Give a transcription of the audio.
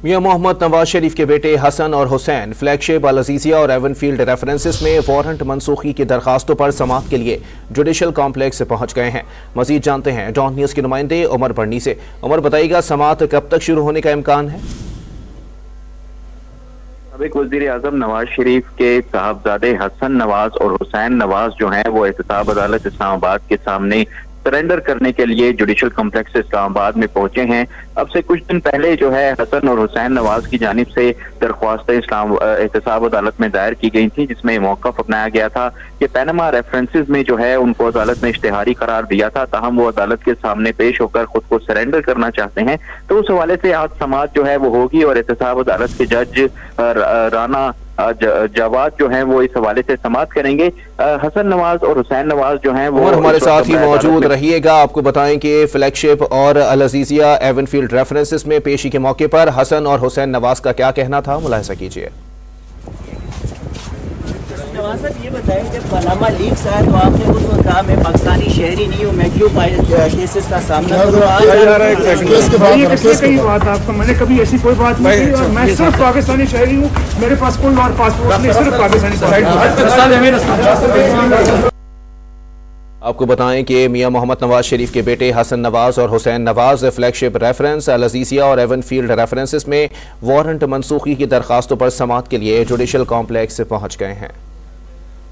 मियां मोहम्मद नवाज शरीफ के बेटे हसन और हुसैन फ्लैगशिप अल अजीजिया और एवनफील्ड रेफरेंसेस में वारंट मनसूखी की दरखास्तों पर समाअत के लिए जुडिशल कॉम्प्लेक्स पहुंच गए हैं। मजीद जानते हैं डॉन न्यूज के नुमाइंदे उमर बर्नी से। उमर, बताइएगा समाअत कब तक शुरू होने का इम्कान है? साबिक वज़ीर आज़म नवाज शरीफ के साहबजादे हसन नवाज और हुसैन नवाज जो हैं वो एहतसाब अदालत इस्लामाबाद के सामने सरेंडर करने के लिए जुडिशल कॉम्प्लेक्स इस्लामाबाद में पहुंचे हैं। अब से कुछ दिन पहले जो है हसन और हुसैन नवाज की जानिब से दरख्वास्तें एहतसाब अदालत में दायर की गई थी, जिसमें मौक़िफ़ अपनाया गया था कि पैनामा रेफरेंसेस में जो है उनको अदालत ने इश्तिहारी करार दिया था, ताहम वो अदालत के सामने पेश होकर खुद को सरेंडर करना चाहते हैं। तो उस हवाले से आज समाअत जो है वो होगी और एहतसाब अदालत के जज राना जवाद जो हैं वो इस हवाले से समाअत करेंगे। हसन नवाज और हुसैन नवाज जो हैं वो हमारे साथ ही मौजूद रहिएगा। आपको बताएं कि फ्लैगशिप और अल अजीजिया एवनफील्ड रेफरेंसेस में पेशी के मौके पर हसन और हुसैन नवाज का क्या कहना था, मुलाहिजा कीजिए। नवाज साहब, ये बताएं, जब पनामा लीक्स आया तो आपने उस वक्त कहा मैं पाकिस्तानी शहरी नहीं हूँ, मैं क्यों केसेस का सामना करूँ? मैंने कभी ऐसी कोई बात नहीं की और मैं सिर्फ पाकिस्तानी शहरी हूँ, मेरे पास कोई और पासपोर्ट नहीं, सिर्फ पाकिस्तानी। आपको बताएं कि मियां मोहम्मद नवाज शरीफ के बेटे हसन नवाज और हुसैन नवाज फ्लैगशिप रेफरेंस अल अजीजिया और एवनफील्ड रेफरेंसेस में वारंट मनसूखी की दरखास्तों पर समाअत के लिए जुडिशल कॉम्प्लेक्स पहुंच गए हैं।